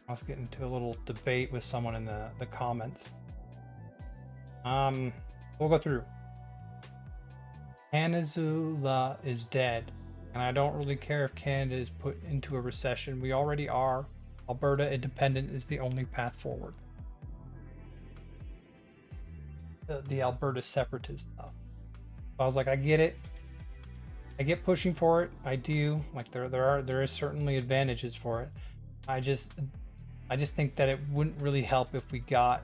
I was getting into a little debate with someone in the comments. We'll go through. Canada is dead, and I don't really care if Canada is put into a recession. We already are. Alberta independent is the only path forward. The Alberta Separatist stuff. So I was like, I get it. I get pushing for it. I do. Like there is certainly advantages for it. I just think that it wouldn't really help if we got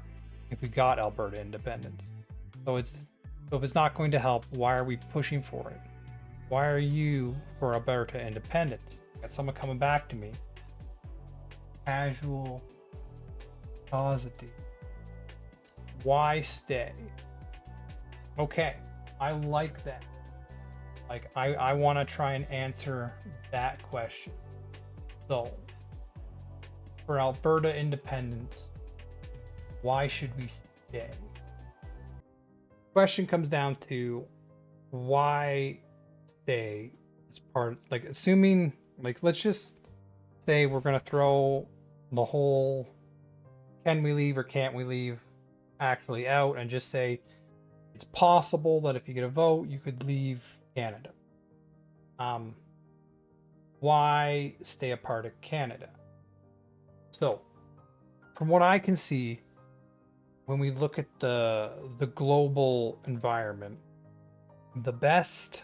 Alberta independence. So if it's not going to help, why are we pushing for it? Why are you for Alberta independence? Got someone coming back to me. Casual, positive. Why stay? Okay, I like that. Like I want to try and answer that question. So for Alberta independence, why should we stay? Question comes down to why stay as part, like assuming, like let's just say we're gonna throw the whole can we leave or can't we leave actually out and just say it's possible that if you get a vote you could leave Canada. Why stay a part of Canada? So from what I can see, when we look at the global environment, the best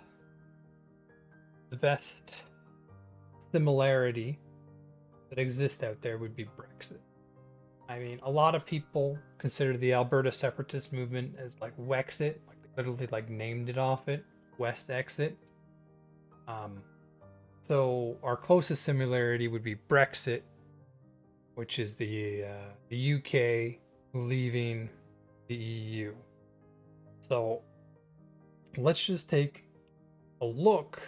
similarity that exists out there would be Brexit. I mean, a lot of people consider the Alberta Separatist movement as like Wexit, like they literally like named it off it, West Exit. So our closest similarity would be Brexit, which is the UK leaving the EU. So let's just take a look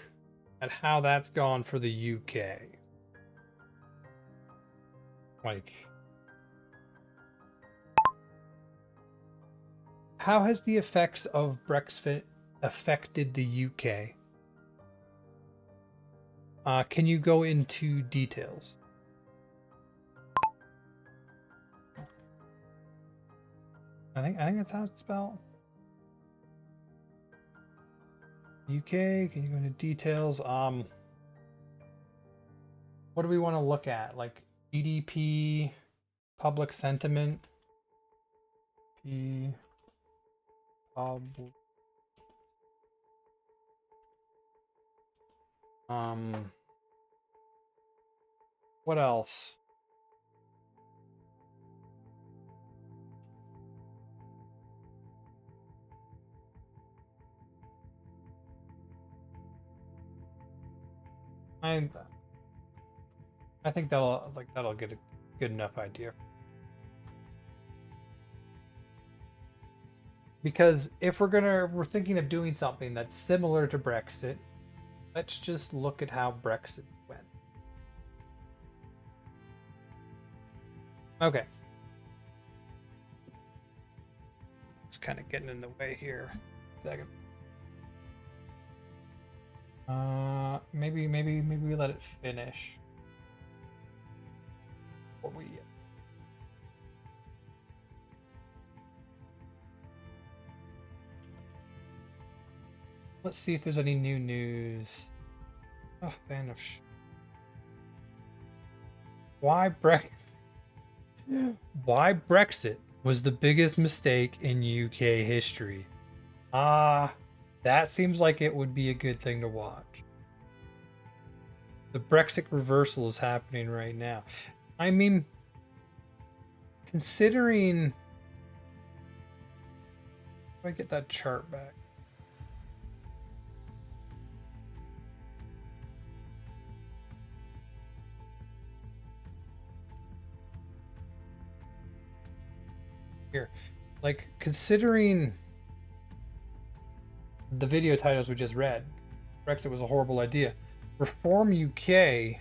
at how that's gone for the UK. Like, how has the effects of Brexit affected the UK? Can you go into details? I think that's how it's spelled. UK, can you go into details? What do we want to look at? Like GDP, public sentiment, what else? I think that'll get a good enough idea. Because if we're thinking of doing something that's similar to Brexit, let's just look at how Brexit went. Okay. It's kind of getting in the way here. Second. Maybe we let it finish. What we Let's see if there's any new news. Oh, fan of why Brexit was the biggest mistake in UK history. That seems like it would be a good thing to watch. The Brexit reversal is happening right now. I mean, considering... If I get that chart back. Here, like, considering the video titles we just read, Brexit was a horrible idea. Reform UK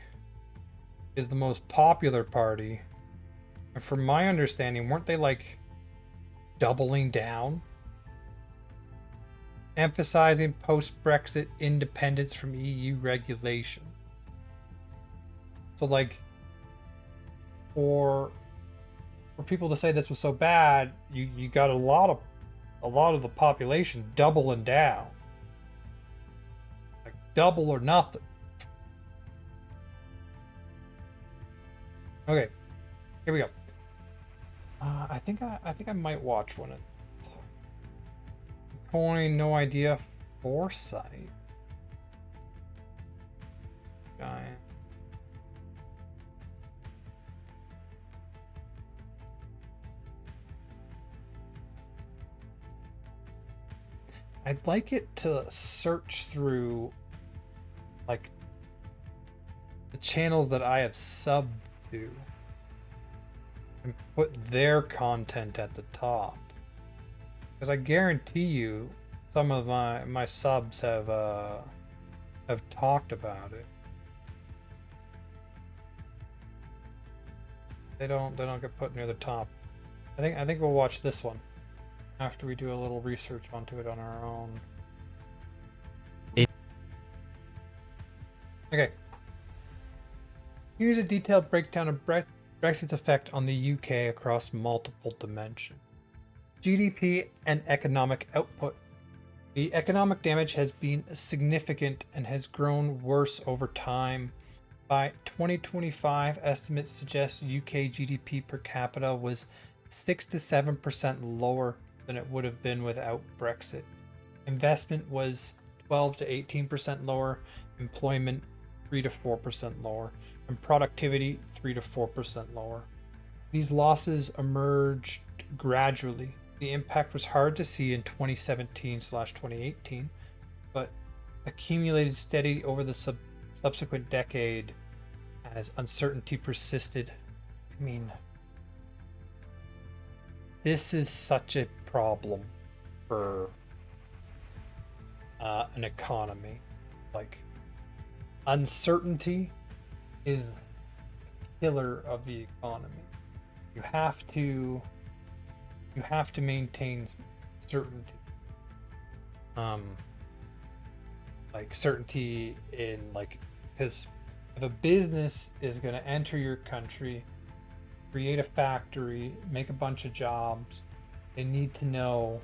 is the most popular party. And from my understanding, weren't they like doubling down? Emphasizing post-Brexit independence from EU regulation. So like, for people to say this was so bad, you got a lot of the population doubling down, like double or nothing. Okay, here we go. I think I might watch one of Coin. No idea. Foresight. Giant. I'd like it to search through like the channels that I have subbed to and put their content at the top. Because I guarantee you some of my subs have talked about it. They don't get put near the top. I think we'll watch this one after we do a little research onto it on our own. Okay. Here's a detailed breakdown of Brexit's effect on the UK across multiple dimensions. GDP and economic output. The economic damage has been significant and has grown worse over time. By 2025, estimates suggest UK GDP per capita was 6 to 7% lower than it would have been without Brexit. Investment was 12 to 18% lower, employment 3 to 4% lower, and productivity 3 to 4% lower. These losses emerged gradually. The impact was hard to see in 2017/2018, but accumulated steady over the subsequent decade as uncertainty persisted. I mean, this is such a problem for an economy. Like, uncertainty is the killer of the economy. You have to maintain certainty. Like certainty in because if a business is going to enter your country, create a factory, make a bunch of jobs, they need to know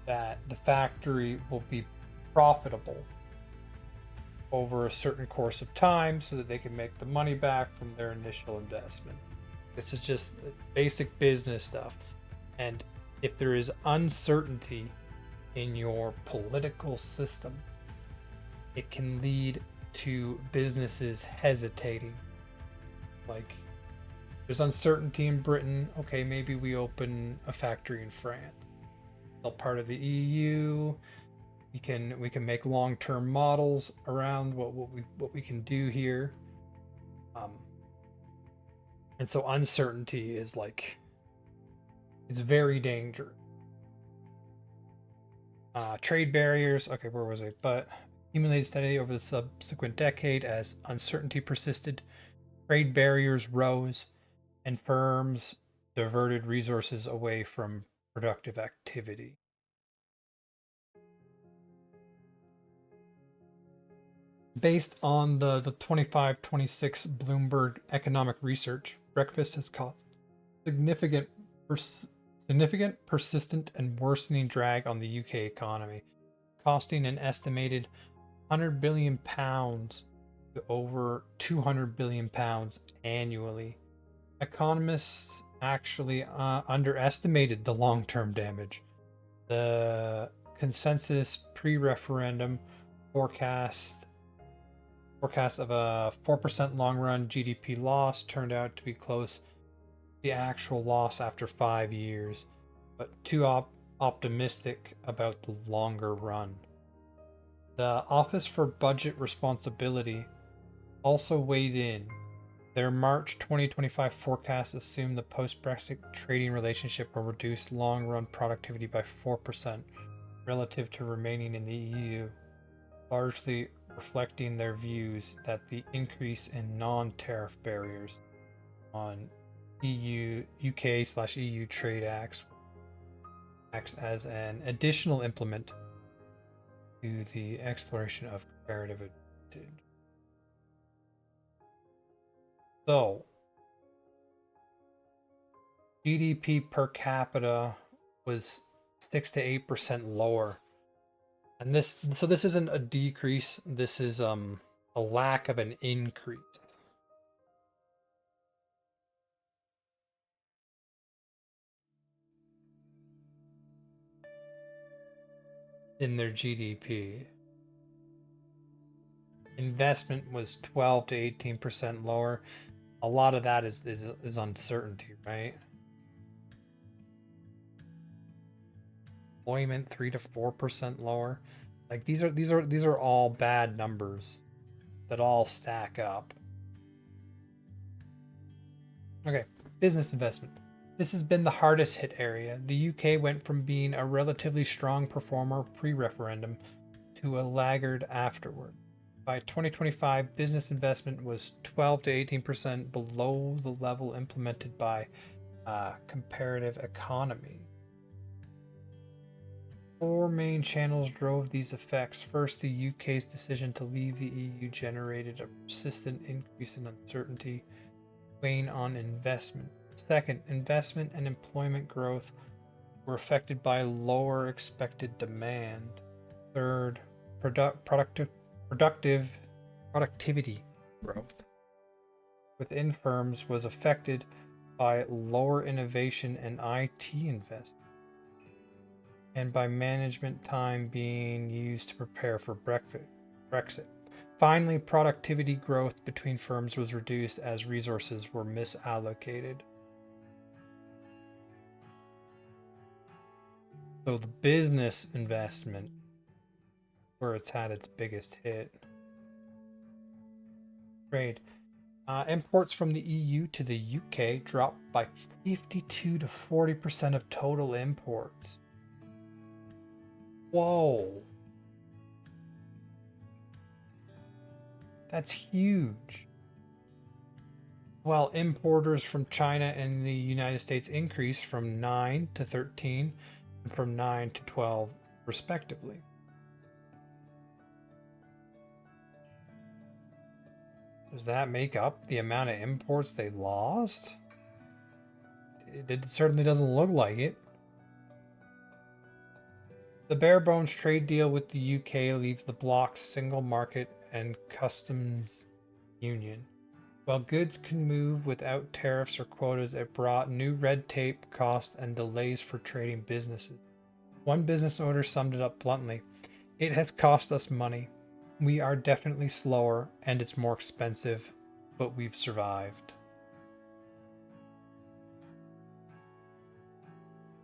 that the factory will be profitable over a certain course of time so that they can make the money back from their initial investment. This is just basic business stuff. And if there is uncertainty in your political system, it can lead to businesses hesitating. Like, there's uncertainty in Britain. Okay, maybe we open a factory in France. Still part of the EU. We can make long-term models around what we can do here. And so uncertainty is it's very dangerous. Trade barriers. Okay, where was I? But accumulated steadily over the subsequent decade as uncertainty persisted. Trade barriers rose, and firms diverted resources away from productive activity. Based on the 25-26 Bloomberg economic research, Brexit has caused significant, persistent, and worsening drag on the UK economy, costing an estimated £100 billion to over £200 billion annually. Economists actually underestimated the long-term damage. The consensus pre-referendum forecast of a 4% long-run GDP loss turned out to be close to the actual loss after 5 years, but too optimistic about the longer run. The Office for Budget Responsibility also weighed in. Their March 2025 forecast assumed the post-Brexit trading relationship will reduce long-run productivity by 4% relative to remaining in the EU, largely reflecting their views that the increase in non-tariff barriers on UK/EU trade acts as an additional implement to the exploration of comparative advantage. So, GDP per capita was 6 to 8% lower. And this isn't a decrease, this is a lack of an increase in their GDP. Investment was 12 to 18% lower. A lot of that is uncertainty, right? Employment 3 to 4% lower. Like these are all bad numbers that all stack up. Okay, business investment. This has been the hardest hit area. The UK went from being a relatively strong performer pre-referendum to a laggard afterward. By 2025, business investment was 12 to 18% below the level implemented by comparative economy. Four main channels drove these effects. First, the UK's decision to leave the EU generated a persistent increase in uncertainty, weighing on investment. Second, investment and employment growth were affected by lower expected demand. Third, productivity growth within firms was affected by lower innovation and IT investment, and by management time being used to prepare for Brexit. Finally, productivity growth between firms was reduced as resources were misallocated. So the business investment, where it's had its biggest hit. Trade. Imports from the EU to the UK dropped by 52 to 40% of total imports. Whoa. That's huge. While importers from China and the United States increased from 9 to 13 and from 9 to 12, respectively. Does that make up the amount of imports they lost? It certainly doesn't look like it. The bare bones trade deal with the UK leaves the bloc's single market and customs union. While goods can move without tariffs or quotas, it brought new red tape, costs, and delays for trading businesses. One business owner summed it up bluntly: "It has cost us money. We are definitely slower and it's more expensive, but we've survived."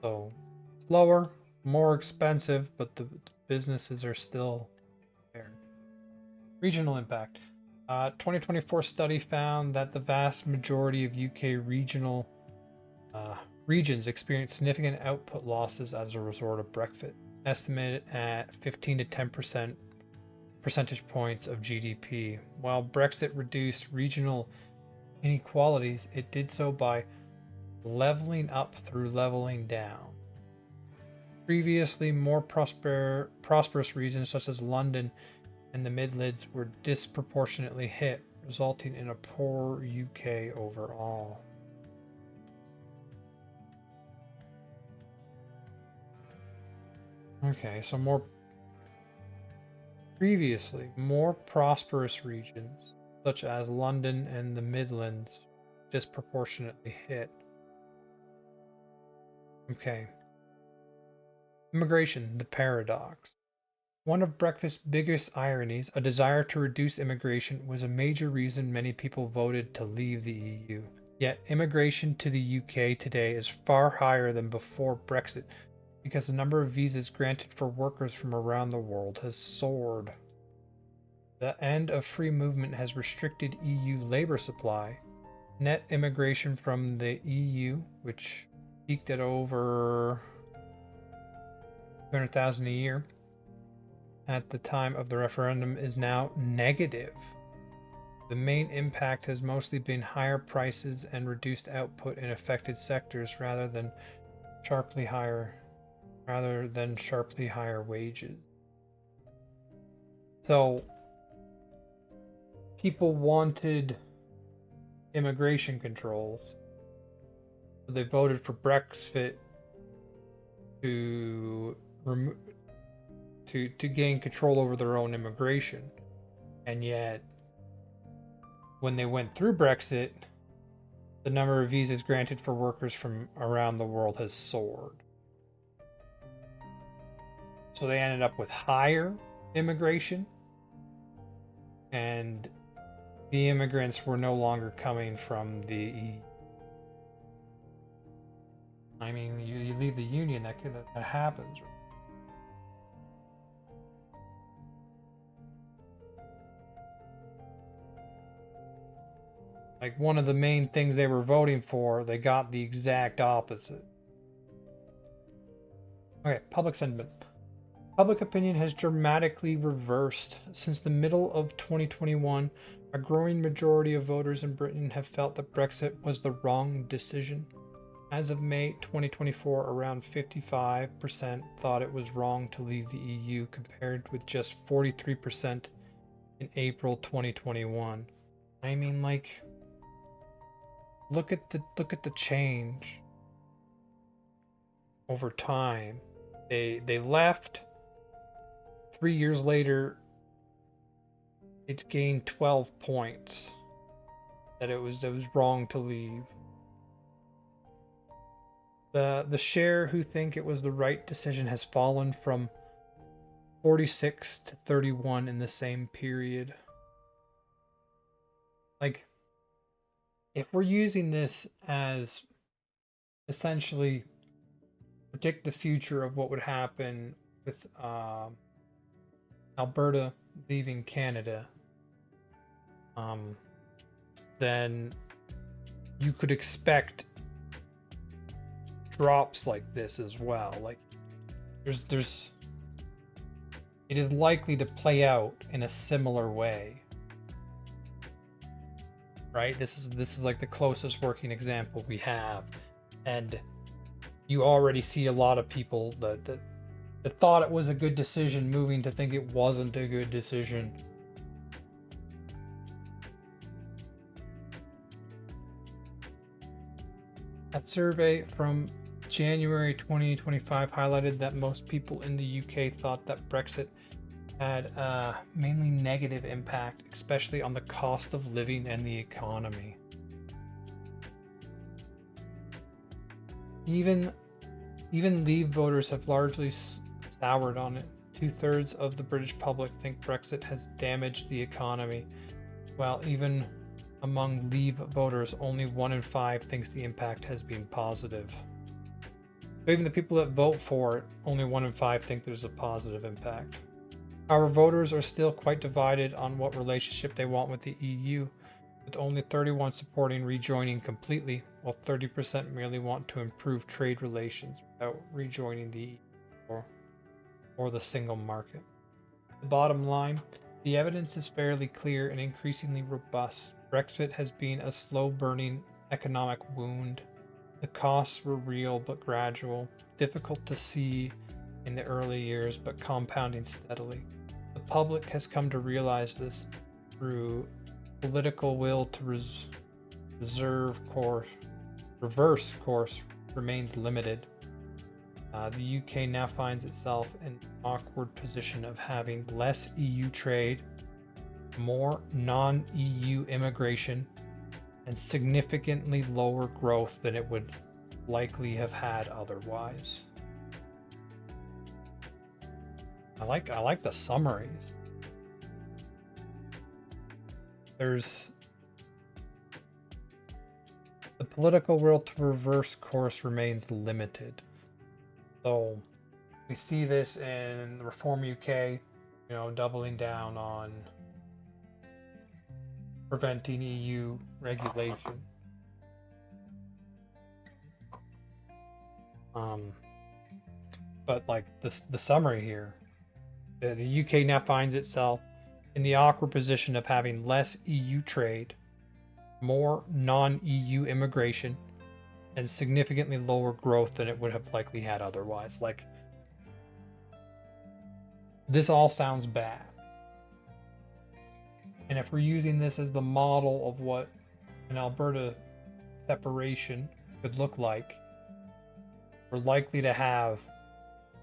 So, slower, more expensive, but the businesses are still there. Regional impact. 2024 study found that the vast majority of UK regions experienced significant output losses as a result of Brexit, estimated at 15 to 10% percentage points of GDP. While Brexit reduced regional inequalities, it did so by leveling up through leveling down. Previously more prosperous regions such as London and the Midlands were disproportionately hit, resulting in a poor UK overall. Okay, so more prosperous regions such as London and the Midlands disproportionately hit. Okay. Immigration, the paradox. One of Brexit's biggest ironies, a desire to reduce immigration, was a major reason many people voted to leave the EU. Yet, immigration to the UK today is far higher than before Brexit because the number of visas granted for workers from around the world has soared. The end of free movement has restricted EU labor supply. Net immigration from the EU, which peaked at over 200,000 a year at the time of the referendum, is now negative. The main impact has mostly been higher prices and reduced output in affected sectors rather than sharply higher wages. So people wanted immigration controls. They voted for Brexit to to gain control over their own immigration, and yet when they went through Brexit, the number of visas granted for workers from around the world has soared. So they ended up with higher immigration, and the immigrants were no longer coming from the EU. I mean, you leave the union, that happens. Like, one of the main things they were voting for, they got the exact opposite. Okay, public sentiment. Public opinion has dramatically reversed. Since the middle of 2021, a growing majority of voters in Britain have felt that Brexit was the wrong decision. As of May 2024, around 55% thought it was wrong to leave the EU, compared with just 43% in April 2021. I mean, like, look at the change over time. They left. 3 years later, it's gained 12 points that it was wrong to leave. The share who think it was the right decision has fallen from 46 to 31 in the same period. Like, if we're using this as essentially predict the future of what would happen with Alberta leaving Canada, then you could expect drops like this as well. Like, there's it is likely to play out in a similar way, right? This is like the closest working example we have, and you already see a lot of people that thought it was a good decision moving to think it wasn't a good decision. That survey from January 2025 highlighted that most people in the UK thought that Brexit had a mainly negative impact, especially on the cost of living and the economy. Even Leave voters have largely soured on it. 2/3 of the British public think Brexit has damaged the economy, while even among Leave voters, only 1 in 5 thinks the impact has been positive. So even the people that vote for it, only 1 in 5 think there's a positive impact. However, voters are still quite divided on what relationship they want with the EU, with only 31 supporting rejoining completely, while 30% merely want to improve trade relations without rejoining the EU or the single market. The bottom line, the evidence is fairly clear and increasingly robust. Brexit has been a slow-burning economic wound. The costs were real but gradual, difficult to see in the early years but compounding steadily. The public has come to realize this through political will to reverse course remains limited. The UK now finds itself in the awkward position of having less EU trade, more non-EU immigration, and significantly lower growth than it would likely have had otherwise. I like the summaries. There's the political will to reverse course remains limited. So we see this in Reform UK, doubling down on preventing EU regulation. But like the summary here, the UK now finds itself in the awkward position of having less EU trade, more non-EU immigration, and significantly lower growth than it would have likely had otherwise. Like, this all sounds bad. And if we're using this as the model of what an Alberta separation could look like, we're likely to have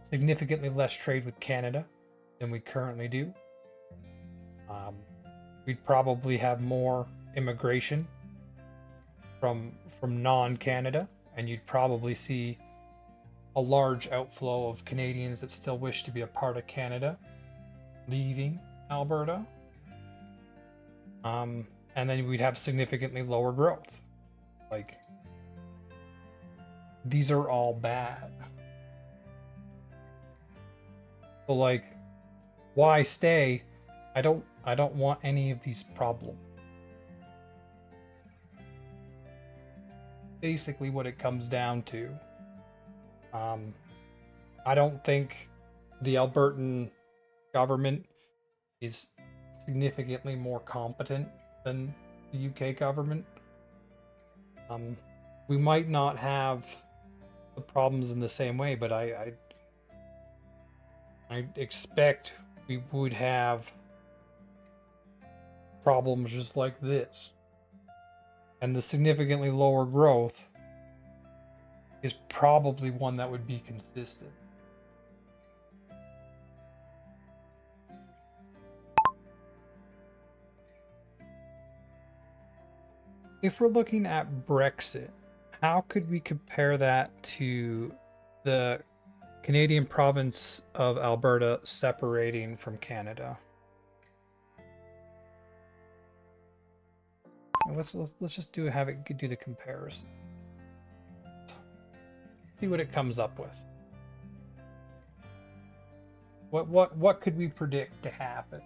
significantly less trade with Canada than we currently do. We'd probably have more immigration from non-Canada, and you'd probably see a large outflow of Canadians that still wish to be a part of Canada leaving Alberta. And then we'd have significantly lower growth. Like, these are all bad. So like, why stay? I don't want any of these problems. Basically what it comes down to. I don't think the Albertan government is significantly more competent than the UK government. We might not have the problems in the same way, but I expect we would have problems just like this. And the significantly lower growth is probably one that would be consistent. If we're looking at Brexit, how could we compare that to the Canadian province of Alberta separating from Canada? Let's just do the comparison. See what it comes up with. What could we predict to happen?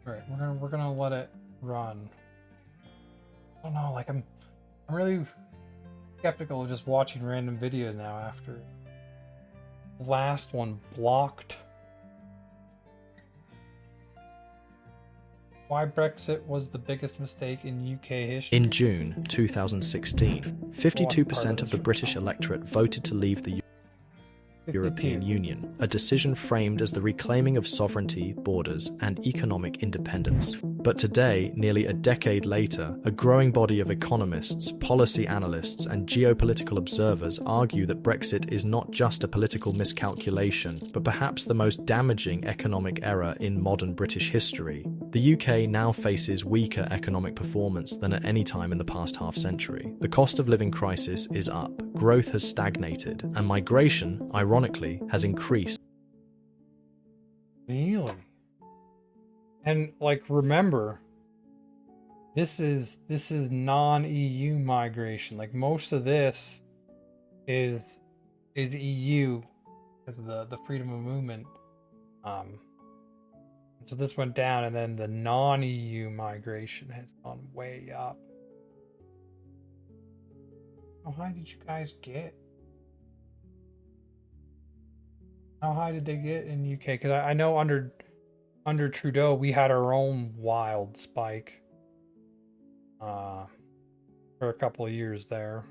All right, we're gonna let it run. I don't know, like I'm really skeptical of just watching random videos now after the last one blocked. Why Brexit was the biggest mistake in UK history. In June 2016, 52% of the British electorate voted to leave the European Union, a decision framed as the reclaiming of sovereignty, borders, and economic independence. But today, nearly a decade later, a growing body of economists, policy analysts, and geopolitical observers argue that Brexit is not just a political miscalculation, but perhaps the most damaging economic error in modern British history. The UK now faces weaker economic performance than at any time in the past half-century. The cost of living crisis is up, growth has stagnated, and migration, ironically, has increased. Really? And like, remember, this is non-EU migration. Like, most of this is EU because of the freedom of movement. So this went down, and then the non-EU migration has gone way up. How high did you guys get? How high did they get in UK? Because I know under Trudeau we had our own wild spike for a couple of years there.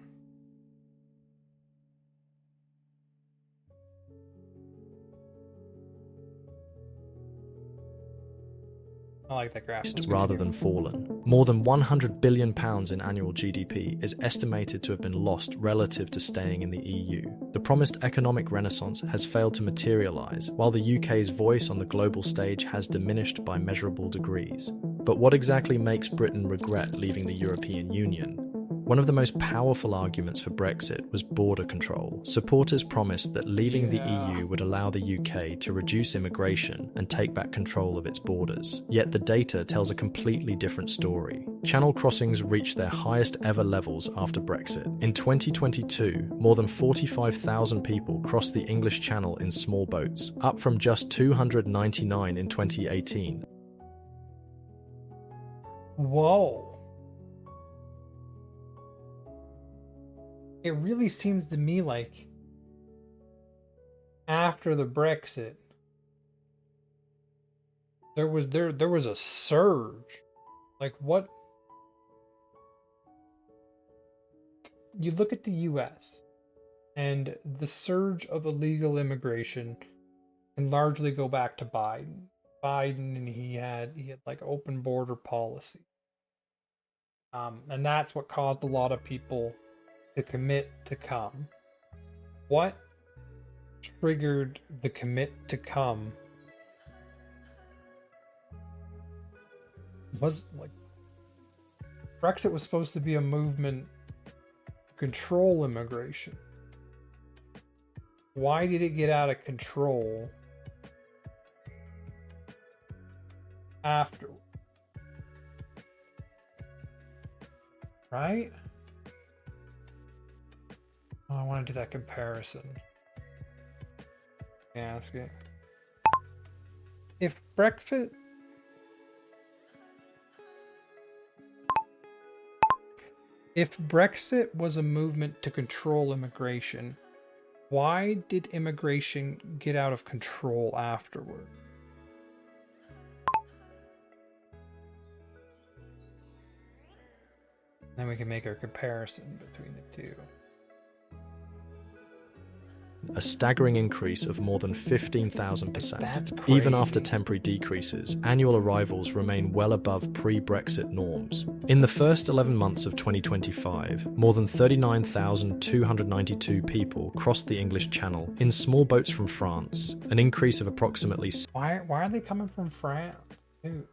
I like that graph. Rather than fallen. More than £100 billion in annual GDP is estimated to have been lost relative to staying in the EU. The promised economic renaissance has failed to materialise, while the UK's voice on the global stage has diminished by measurable degrees. But what exactly makes Britain regret leaving the European Union? One of the most powerful arguments for Brexit was border control. Supporters promised that leaving the EU would allow the UK to reduce immigration and take back control of its borders. Yet the data tells a completely different story. Channel crossings reached their highest ever levels after Brexit. In 2022, more than 45,000 people crossed the English Channel in small boats, up from just 299 in 2018. Whoa. It really seems to me like after the Brexit, there was a surge. Like, what? You look at the US and the surge of illegal immigration can largely go back to Biden. Biden, and he had like open border policy. And that's what caused a lot of people to commit to come. What triggered the commit to come was like Brexit was supposed to be a movement to control immigration. Why did it get out of control after? Right? Oh, I want to do that comparison. Yeah, that's good. If Brexit was a movement to control immigration, why did immigration get out of control afterward? Then we can make a comparison between the two. A staggering increase of more than 15,000%. That's crazy. Even after temporary decreases, annual arrivals remain well above pre-Brexit norms. In the first 11 months of 2025, more than 39,292 people crossed the English Channel in small boats from France, an increase of approximately Why are they coming from France? Dude.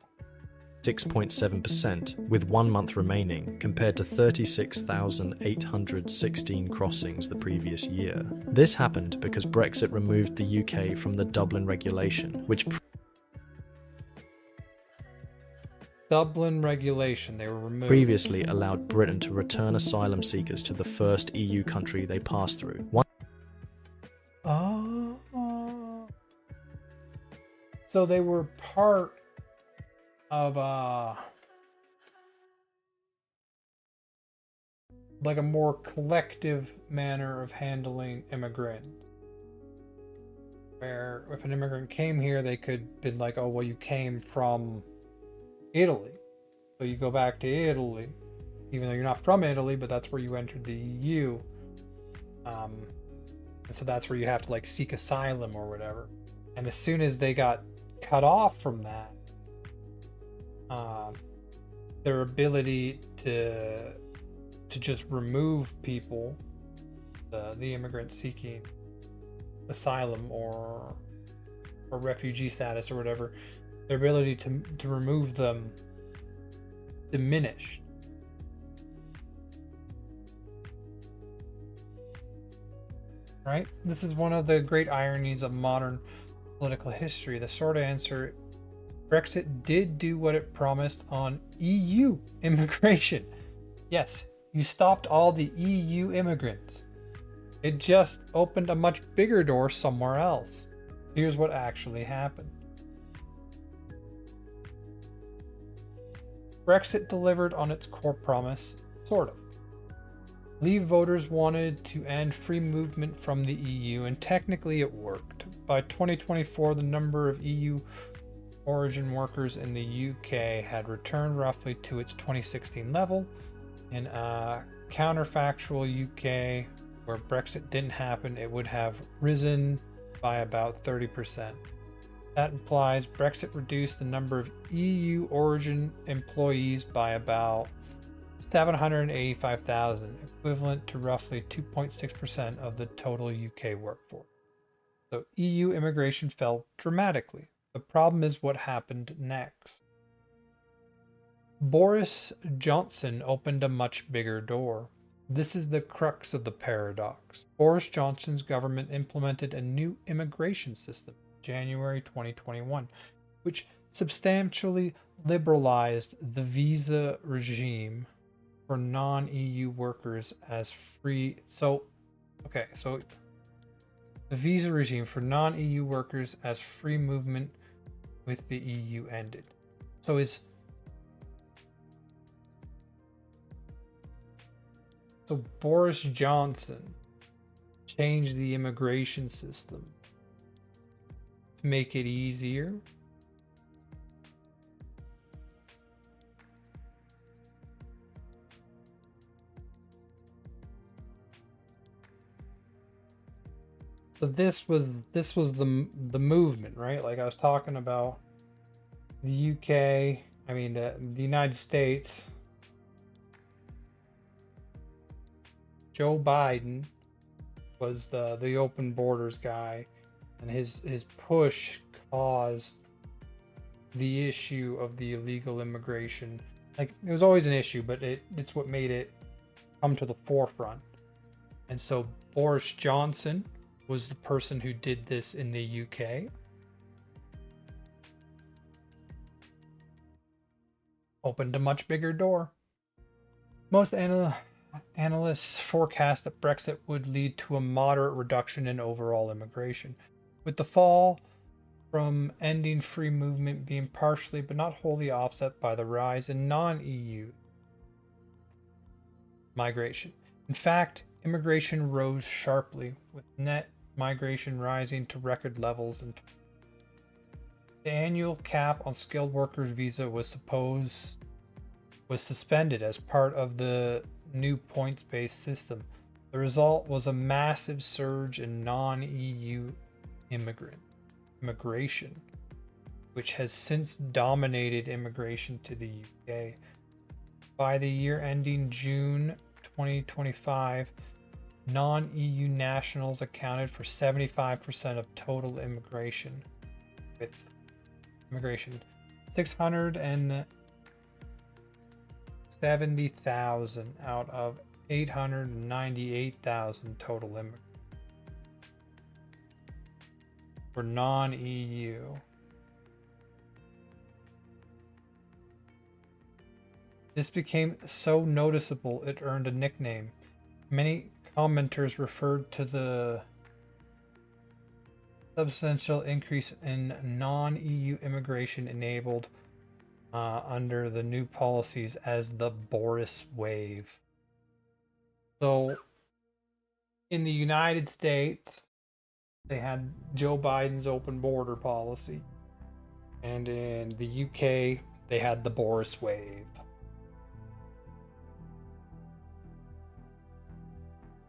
6.7%, with 1 month remaining, compared to 36,816 crossings the previous year. This happened because Brexit removed the UK from the Dublin regulation, which they were removed. Previously allowed Britain to return asylum seekers to the first EU country they passed through. So they were part of like a more collective manner of handling immigrants, where if an immigrant came here, they could been like, oh well, you came from Italy, so you go back to Italy, even though you're not from Italy, but that's where you entered the EU, and so that's where you have to like seek asylum or whatever. And as soon as they got cut off from that, their ability to just remove people, the immigrants seeking asylum or refugee status or whatever, their ability to remove them diminished. Right? This is one of the great ironies of modern political history. The short answer: Brexit did do what it promised on EU immigration. Yes, you stopped all the EU immigrants. It just opened a much bigger door somewhere else. Here's what actually happened. Brexit delivered on its core promise, sort of. Leave voters wanted to end free movement from the EU, and technically it worked. By 2024, the number of EU origin workers in the UK had returned roughly to its 2016 level. In a counterfactual UK, where Brexit didn't happen, it would have risen by about 30%. That implies Brexit reduced the number of EU origin employees by about 785,000, equivalent to roughly 2.6% of the total UK workforce. So EU immigration fell dramatically. The problem is what happened next. Boris Johnson opened a much bigger door. This is the crux of the paradox. Boris Johnson's government implemented a new immigration system in January 2021, which substantially liberalized the visa regime for non-EU workers as free. So the visa regime for non-EU workers as free movement with the EU ended. So Boris Johnson changed the immigration system to make it easier. So this was the movement, right? Like I was talking about, the UK, I mean the United States, Joe Biden was the open borders guy, and his push caused the issue of the illegal immigration. Like, it was always an issue, but it's what made it come to the forefront. And so Boris Johnson was the person who did this in the UK. Opened a much bigger door. Most analysts forecast that Brexit would lead to a moderate reduction in overall immigration, with the fall from ending free movement being partially but not wholly offset by the rise in non-EU migration. In fact, immigration rose sharply, with net migration rising to record levels. And the annual cap on skilled workers visa was suspended as part of the new points-based system. The result was a massive surge in non-EU immigration, which has since dominated immigration to the UK. By the year ending June 2025, non-EU nationals accounted for 75% of total immigration, with 670,000 out of 898,000 total immigrants for non-EU. This became so noticeable it earned a nickname. Many commenters referred to the substantial increase in non-EU immigration enabled under the new policies as the Boris wave. So, in the United States, they had Joe Biden's open border policy, and in the UK, they had the Boris wave.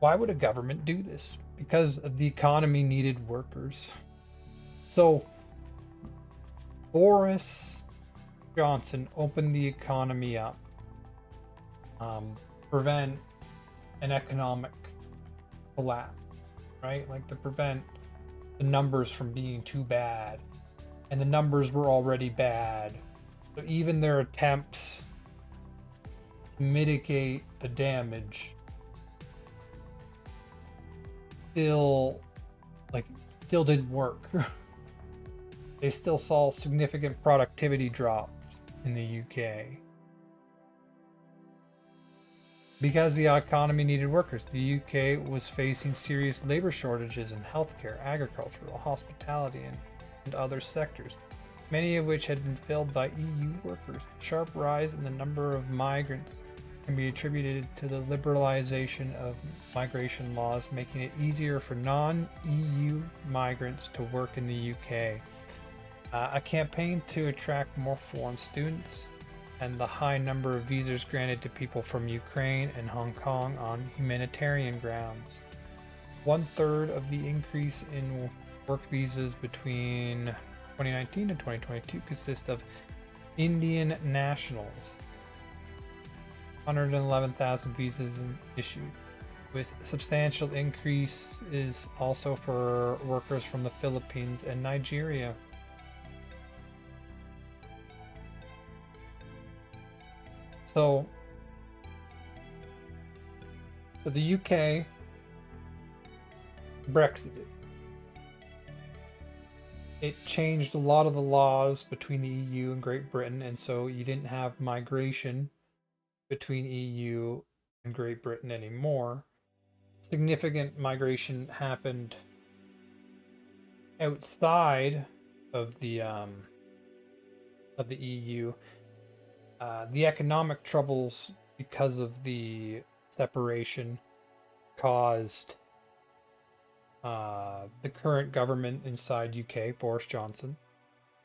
Why would a government do this? Because the economy needed workers. So Boris Johnson opened the economy up, prevent an economic collapse, right? Like, to prevent the numbers from being too bad. And the numbers were already bad. So even their attempts to mitigate the damage still didn't work. They still saw significant productivity drops in the UK. Because the economy needed workers, the UK was facing serious labor shortages in healthcare, agricultural, hospitality, and other sectors, many of which had been filled by EU workers. The sharp rise in the number of migrants can be attributed to the liberalization of migration laws, making it easier for non-EU migrants to work in the UK. A campaign to attract more foreign students, and the high number of visas granted to people from Ukraine and Hong Kong on humanitarian grounds. 1/3 of the increase in work visas between 2019 and 2022 consist of Indian nationals. 111,000 visas issued, with substantial increases also for workers from the Philippines and Nigeria. So the UK Brexited. It changed a lot of the laws between the EU and Great Britain, and so you didn't have migration between EU and Great Britain anymore. Significant migration happened outside of the EU. The economic troubles because of the separation caused the current government inside UK, Boris Johnson,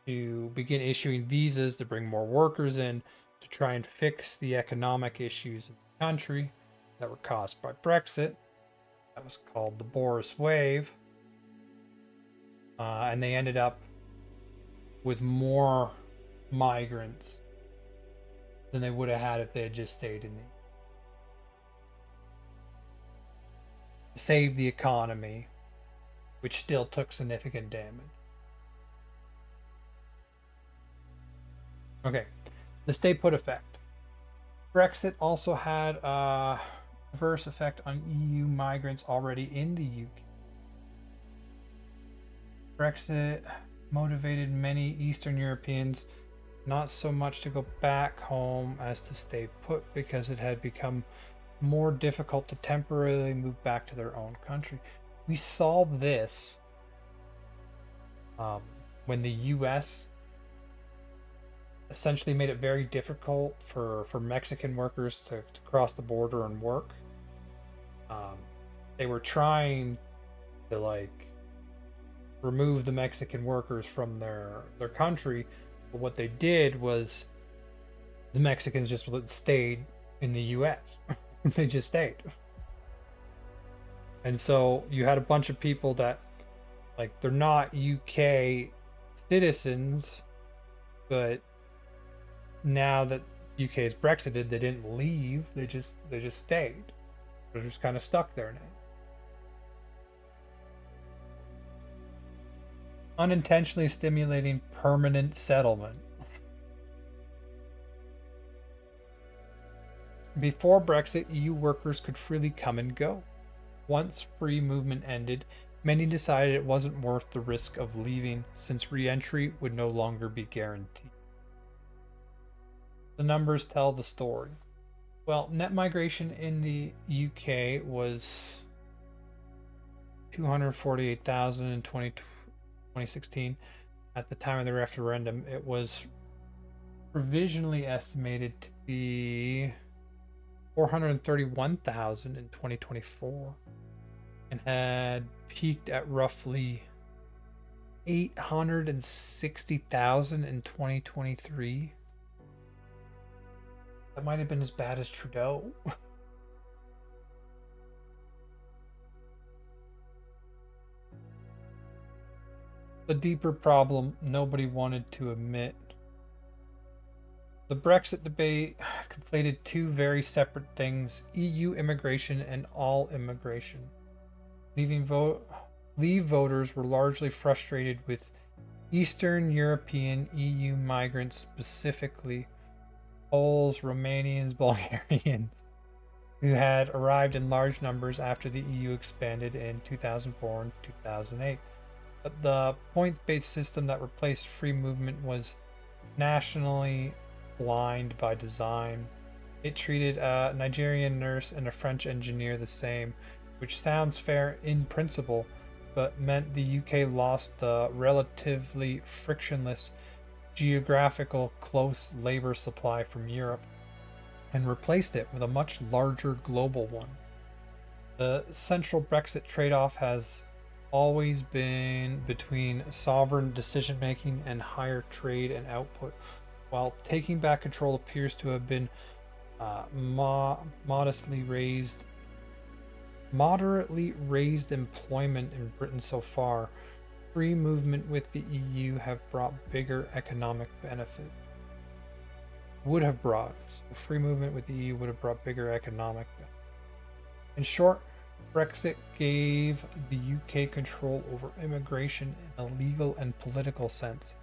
to begin issuing visas to bring more workers in to try and fix the economic issues in the country that were caused by Brexit. That was called the Boris wave. And they ended up with more migrants than they would have had if they had just stayed in the save the economy, which still took significant damage. Okay, the stay put effect. Brexit also had a adverse effect on EU migrants already in the UK. Brexit motivated many Eastern Europeans not so much to go back home as to stay put because it had become more difficult to temporarily move back to their own country. We saw this when the US essentially made it very difficult for Mexican workers to cross the border and work. They were trying to like remove the Mexican workers from their country, but what they did was the Mexicans just stayed in the US. They just stayed. And so you had a bunch of people that like they're not UK citizens, but now that UK is Brexited, they didn't leave. They just stayed. They're just kind of stuck there now. Unintentionally stimulating permanent settlement. Before Brexit, EU workers could freely come and go. Once free movement ended, many decided it wasn't worth the risk of leaving since re-entry would no longer be guaranteed. The numbers tell the story. Well, net migration in the UK was 248,000 in 2016. At the time of the referendum, it was provisionally estimated to be 431,000 in 2024 and had peaked at roughly 860,000 in 2023. That might have been as bad as Trudeau. The deeper problem nobody wanted to admit. The Brexit debate conflated two very separate things: EU immigration and all immigration. Leave voters were largely frustrated with Eastern European EU migrants, specifically Poles, Romanians, Bulgarians, who had arrived in large numbers after the EU expanded in 2004 and 2008. But the points-based system that replaced free movement was nationally blind by design. It treated a Nigerian nurse and a French engineer the same, which sounds fair in principle, but meant the UK lost the relatively frictionless geographical close labor supply from Europe and replaced it with a much larger global one. The central Brexit trade-off has always been between sovereign decision making and higher trade and output, while taking back control appears to have been moderately raised employment in Britain so far. Free movement with the EU have brought bigger economic benefit. Free movement with the EU would have brought bigger economic benefit. In short, Brexit gave the UK control over immigration in a legal and political sense,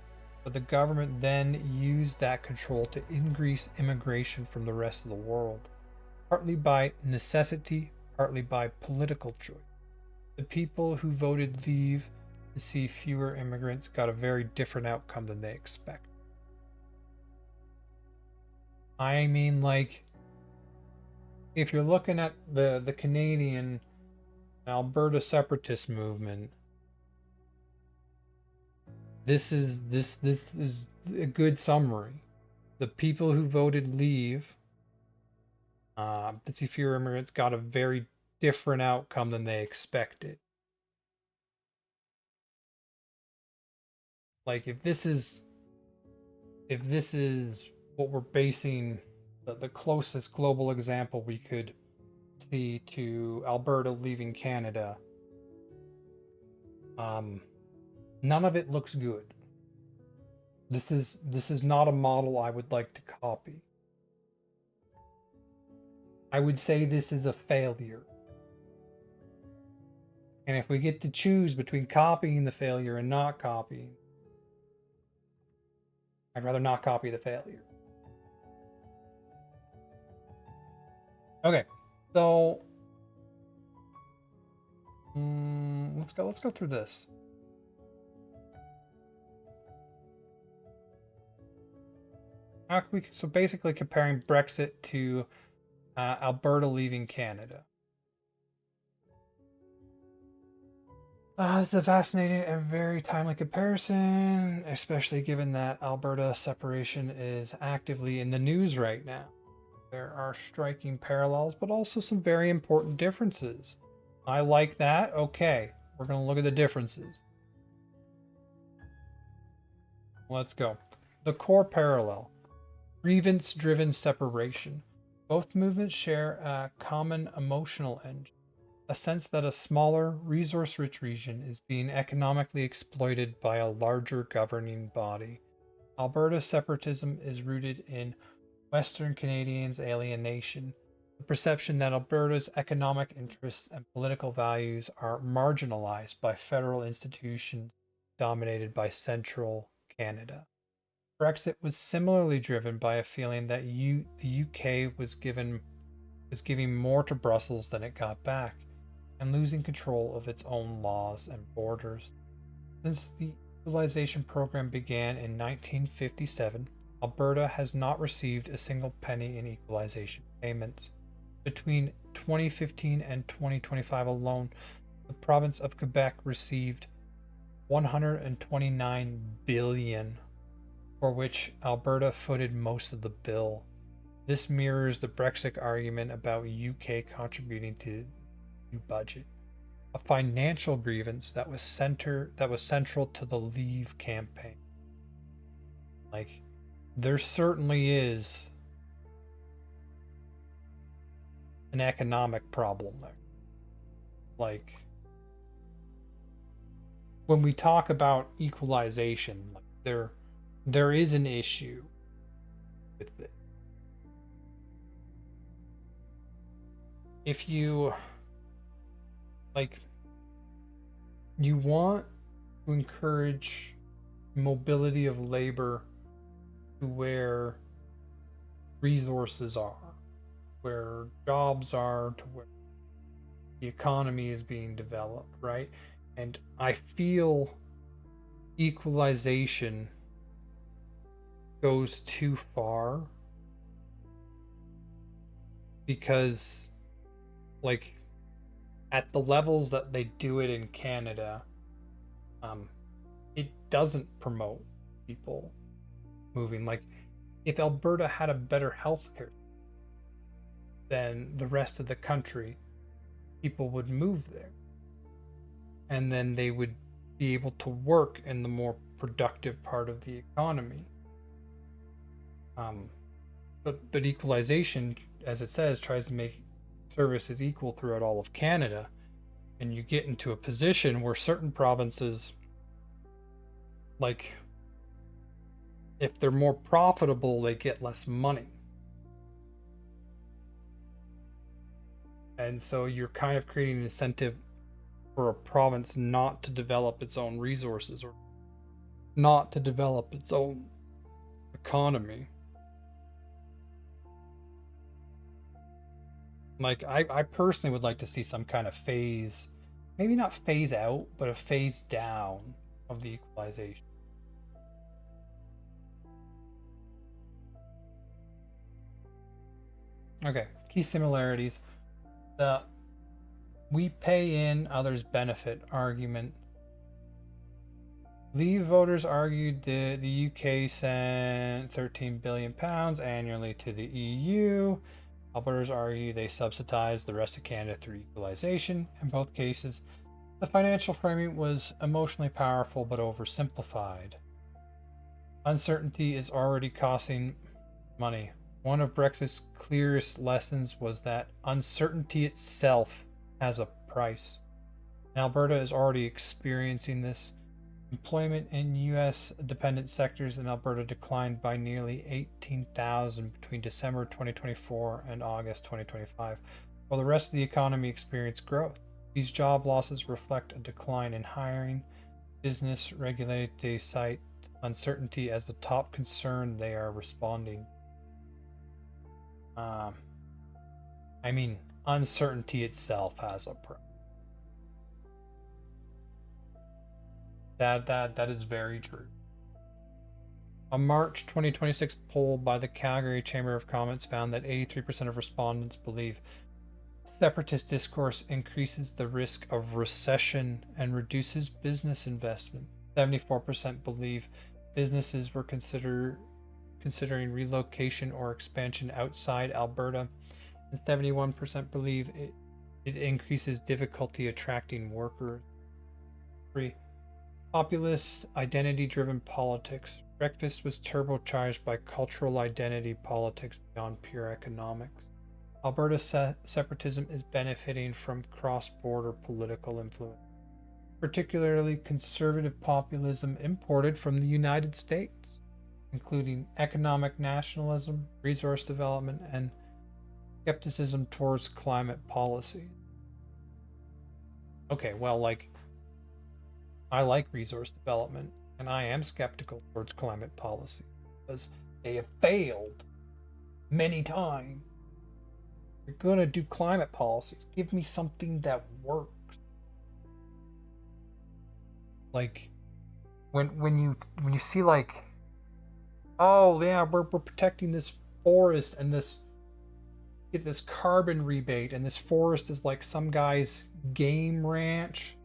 but the government then used that control to increase immigration from the rest of the world, partly by necessity, partly by political choice. The people who voted leave to see fewer immigrants got a very different outcome than they expected. I mean, like, if you're looking at the Canadian Alberta Separatist movement, this is a good summary. The people who voted leave, to see fewer immigrants, got a very different outcome than they expected. Like, if this is what we're basing the closest global example we could see to Alberta leaving Canada, none of it looks good. This is not a model I would like to copy. I would say this is a failure. And if we get to choose between copying the failure and not copying, I'd rather not copy the failure. Okay, so let's go through this. So basically comparing Brexit to Alberta leaving Canada. It's a fascinating and very timely comparison, especially given that Alberta separation is actively in the news right now. There are striking parallels, but also some very important differences. I like that. Okay, we're going to look at the differences. Let's go. The core parallel: grievance-driven separation. Both movements share a common emotional engine. A sense that a smaller, resource-rich region is being economically exploited by a larger governing body. Alberta separatism is rooted in Western Canadians' alienation, the perception that Alberta's economic interests and political values are marginalized by federal institutions dominated by central Canada. Brexit was similarly driven by a feeling that the UK was giving more to Brussels than it got back, and losing control of its own laws and borders. Since the equalization program began in 1957, Alberta has not received a single penny in equalization payments. Between 2015 and 2025 alone, the province of Quebec received 129 billion, for which Alberta footed most of the bill. This mirrors the Brexit argument about UK contributing to budget, a financial grievance that was central to the Leave campaign. Like, there certainly is an economic problem there. Like, when we talk about equalization, like there is an issue with it. If you you want to encourage mobility of labor to where resources are, where jobs are, to where the economy is being developed, right? And I feel equalization goes too far because, like, at the levels that they do it in Canada, it doesn't promote people moving. Like, if Alberta had a better healthcare than the rest of the country, people would move there. And then they would be able to work in the more productive part of the economy. But equalization, as it says, tries to make services equal throughout all of Canada, and you get into a position where certain provinces, like, if they're more profitable, they get less money, and so you're kind of creating an incentive for a province not to develop its own resources or not to develop its own economy. Like, I personally would like to see some kind of phase, maybe not phase out, but a phase down of the equalization. Okay, key similarities. The we pay in, others benefit argument. Leave voters argued the UK sent £13 billion annually to the EU. Albertans argue they subsidized the rest of Canada through equalization. In both cases, the financial framing was emotionally powerful but oversimplified. Uncertainty is already costing money. One of Brexit's clearest lessons was that uncertainty itself has a price. And Alberta is already experiencing this. Employment in U.S. dependent sectors in Alberta declined by nearly 18,000 between December 2024 and August 2025, while the rest of the economy experienced growth. These job losses reflect a decline in hiring. Business regulated cite uncertainty as the top concern they are responding. Um, I mean, uncertainty itself has a pro. That is very true. A March 2026 poll by the Calgary Chamber of Commerce found that 83% of respondents believe separatist discourse increases the risk of recession and reduces business investment. 74% believe businesses were considering relocation or expansion outside Alberta, and 71% believe it increases difficulty attracting workers. 3. Populist identity driven politics. Breakfast was turbocharged by cultural identity politics beyond pure economics. Alberta separatism is benefiting from cross border political influence, particularly conservative populism imported from the United States, including economic nationalism, resource development, and skepticism towards climate policy. Okay, well, like, I like resource development, and I am skeptical towards climate policy because they have failed many times. If you're gonna do climate policies, give me something that works. Like when you see like, oh yeah, we're protecting this forest and this get this carbon rebate, and this forest is like some guy's game ranch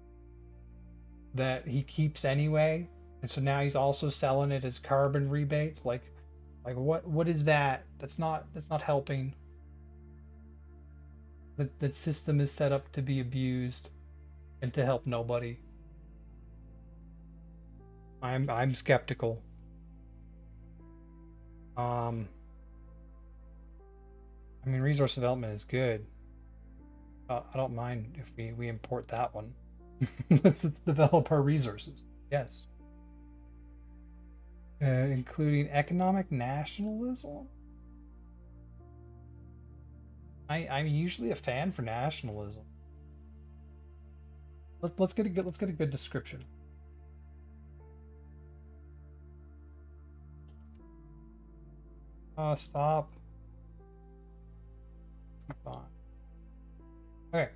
that he keeps anyway, and so now he's also selling it as carbon rebates. Like what is that? That's not helping. That system is set up to be abused and to help nobody. I'm skeptical. I mean, resource development is good. I don't mind if we import that one. Let's develop our resources. Yes. Including economic nationalism. I'm usually a fan for nationalism. Let's get a good description. Stop. Fine. Okay.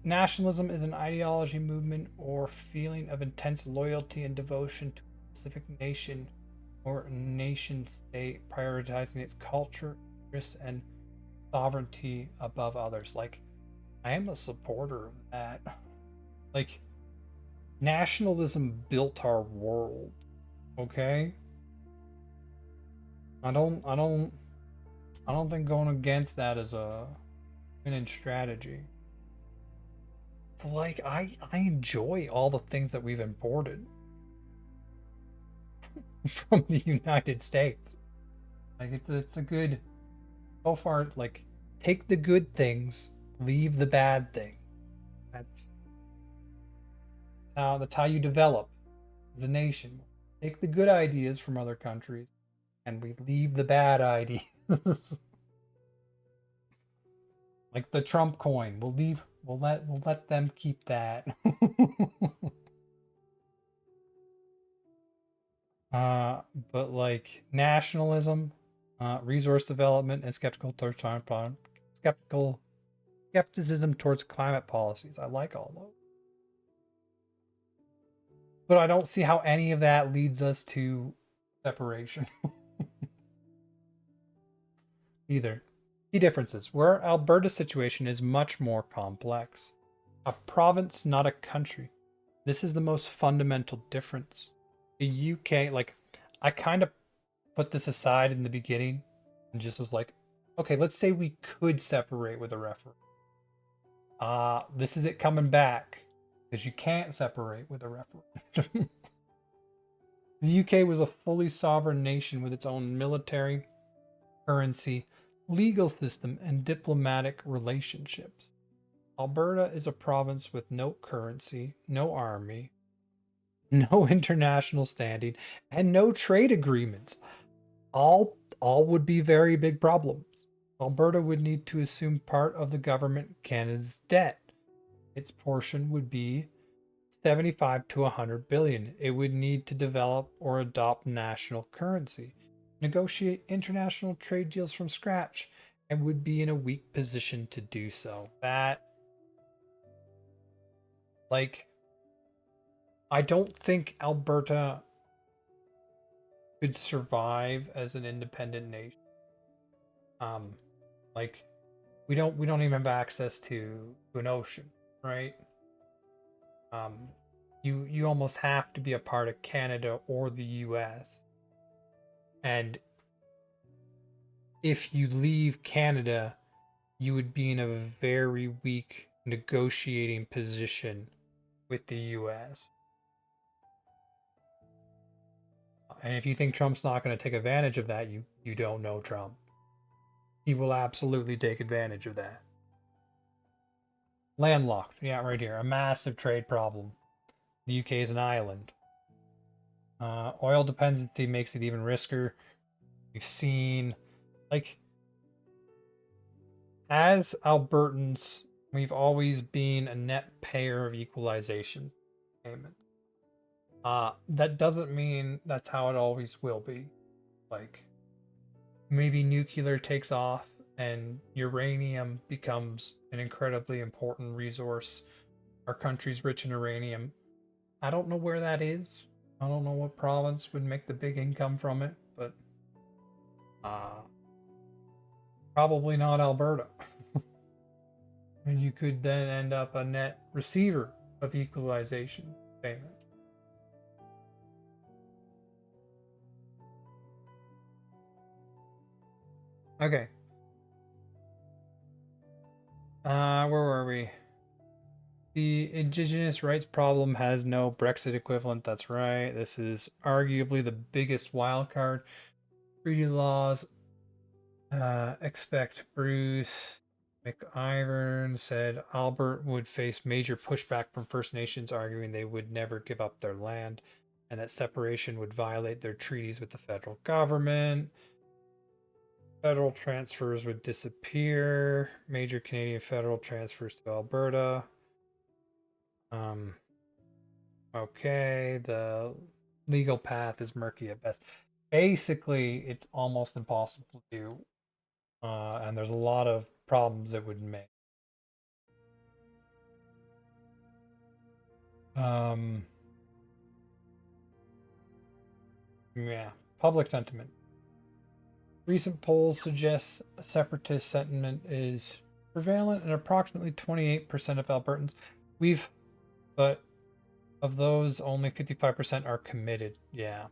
Nationalism is an ideology, movement, or feeling of intense loyalty and devotion to a specific nation or nation state, prioritizing its culture, interests, and sovereignty above others. Like, I am a supporter of that. Like, nationalism built our world. Okay? I don't think going against that is a winning strategy. Like, I enjoy all the things that we've imported from the United States. Like, it's a good, so far it's like, take the good things, leave the bad thing. That's how you develop the nation. Take the good ideas from other countries, and we leave the bad ideas. Like the Trump coin, we'll let them keep that. But like nationalism, resource development, and skepticism towards climate policies. I like all those. But I don't see how any of that leads us to separation. Either. Key differences. Where Alberta's situation is much more complex. A province, not a country. This is the most fundamental difference. The UK, like, I kind of put this aside in the beginning and just was like, okay, let's say we could separate with a referendum. This is it coming back, because you can't separate with a referendum. The UK was a fully sovereign nation with its own military, currency, legal system, and diplomatic relationships. Alberta is a province with no currency, no army, no international standing, and no trade agreements. All would be very big problems. Alberta would need to assume part of the government Canada's debt. Its portion would be 75 to 100 billion. It would need to develop or adopt national currency, negotiate international trade deals from scratch, and would be in a weak position to do so. Like, I don't think Alberta could survive as an independent nation. Um, like, we don't even have access to an ocean, right? Um, you almost have to be a part of Canada or the US. And if you leave Canada, you would be in a very weak negotiating position with the US. And if you think Trump's not going to take advantage of that, you don't know Trump. He will absolutely take advantage of that. Landlocked, yeah, right here. A massive trade problem. The UK is an island. Oil dependency makes it even riskier. We've seen, like, as Albertans, we've always been a net payer of equalization payments. That doesn't mean that's how it always will be. Like, maybe nuclear takes off and uranium becomes an incredibly important resource. Our country's rich in uranium. I don't know where that is. I don't know what province would make the big income from it, but probably not Alberta. And you could then end up a net receiver of equalization payment. Okay. Where were we? The Indigenous rights problem has no Brexit equivalent. That's right. This is arguably the biggest wild card. Treaty laws expect Bruce McIvern said Albert would face major pushback from First Nations, arguing they would never give up their land and that separation would violate their treaties with the federal government. Federal transfers would disappear. Major Canadian federal transfers to Alberta. Okay, the legal path is murky at best. Basically, it's almost impossible to do, and there's a lot of problems it would make. Um, yeah, public sentiment. Recent polls suggest separatist sentiment is prevalent in approximately 28% of Albertans. But of those, only 55% are committed. Yeah.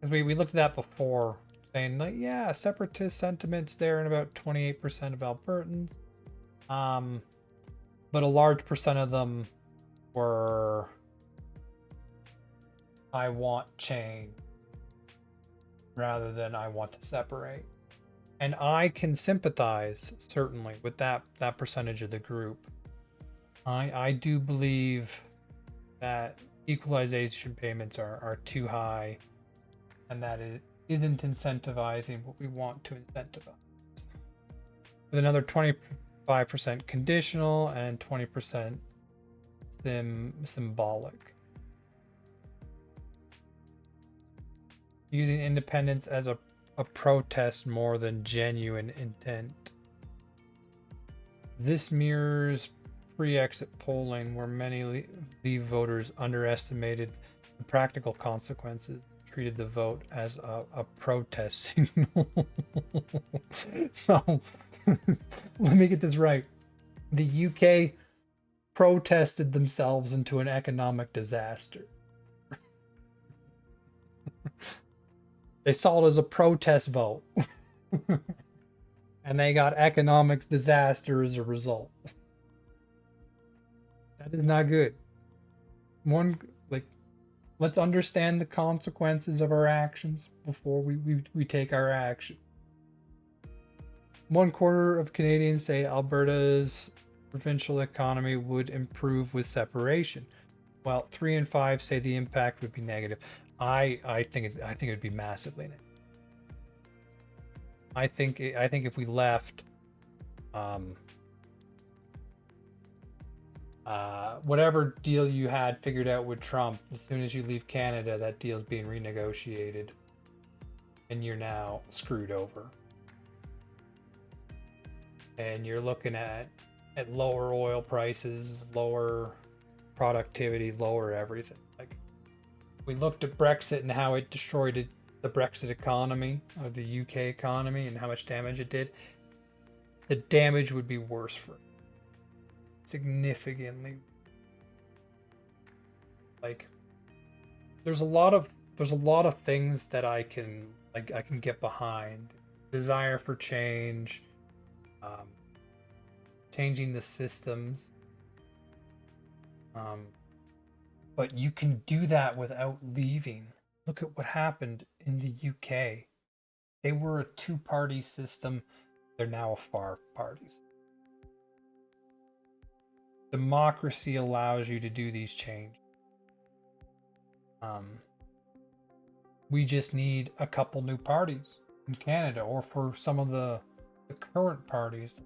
Because we looked at that before, saying, like, yeah, separatist sentiments there in about 28% of Albertans. But a large percent of them were, I want change rather than I want to separate. And I can sympathize certainly with that percentage of the group. I do believe that equalization payments are too high and that it isn't incentivizing what we want to incentivize. With another 25% conditional and 20% symbolic. Using independence as a protest more than genuine intent. This mirrors pre-exit polling where many Leave voters underestimated the practical consequences, treated the vote as a protest signal. So, let me get this right. The UK protested themselves into an economic disaster. They saw it as a protest vote. And they got economic disaster as a result. That is not good. Let's understand the consequences of our actions before we take our action. 1/4 of Canadians say Alberta's provincial economy would improve with separation. Well, 3 and 5 say the impact would be negative. I think it would be massively negative. I think if we left, um, whatever deal you had figured out with Trump, as soon as you leave Canada, that deal's being renegotiated, and you're now screwed over. And you're looking at lower oil prices, lower productivity, lower everything. Like, we looked at Brexit and how it destroyed the Brexit economy, or the UK economy, and how much damage it did. The damage would be worse for it. Significantly. Like, there's a lot of things that I can get behind. Desire for change, changing the systems. But you can do that without leaving. Look at what happened in the UK. They were a two-party system. They're now a far parties. Democracy allows you to do these changes. We just need a couple new parties in Canada, or for some of the current parties to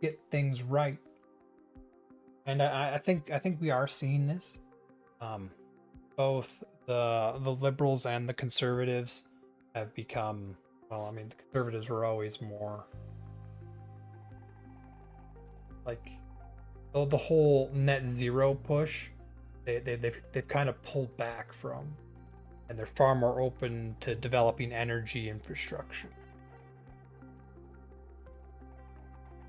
get things right. And I think we are seeing this. Both the liberals and the conservatives have become, well, I mean, the conservatives were always more the whole net zero push. They've kind of pulled back from, and they're far more open to developing energy infrastructure.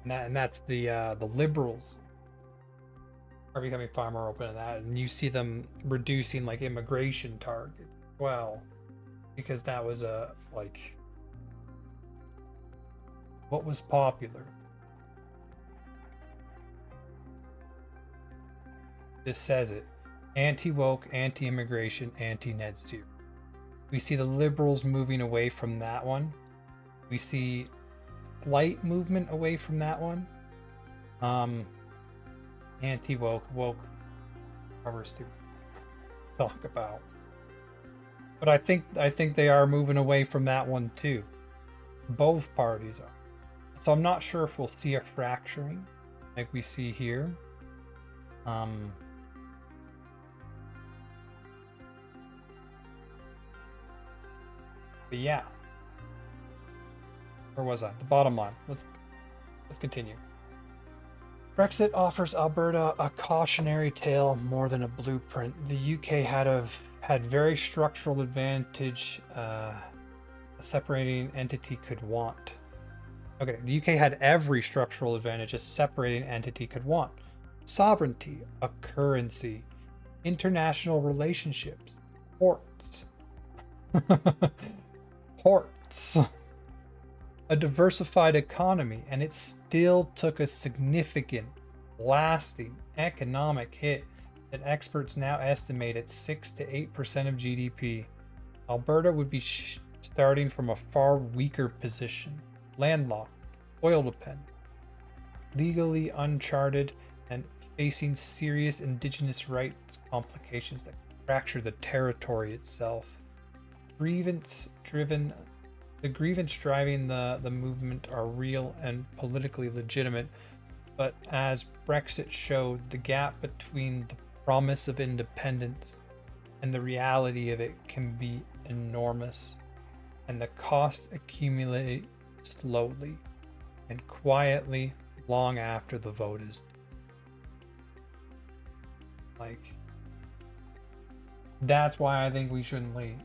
And that's the liberals are becoming far more open to that, and you see them reducing immigration targets as well, because that was what was popular. This says it: anti-woke, anti-immigration, anti-net zero. We see the liberals moving away from that one. We see slight movement away from that one. Anti-woke, woke, covers to talk about. But I think they are moving away from that one too. Both parties are. So I'm not sure if we'll see a fracturing like we see here. But yeah. Where was I? The bottom line. Let's continue. Brexit offers Alberta a cautionary tale more than a blueprint. The UK had very structural advantage a separating entity could want. Okay, the UK had every structural advantage a separating entity could want. Sovereignty, a currency, international relationships, ports. Ports. A diversified economy, and it still took a significant, lasting economic hit that experts now estimate at 6 to 8% of GDP. Alberta would be starting from a far weaker position, landlocked, oil dependent, legally uncharted, and facing serious indigenous rights complications that fracture the territory itself. The grievance driving the movement are real and politically legitimate, but as Brexit showed, the gap between the promise of independence and the reality of it can be enormous, and the cost accumulates slowly and quietly long after the vote is that's why I think we shouldn't leave.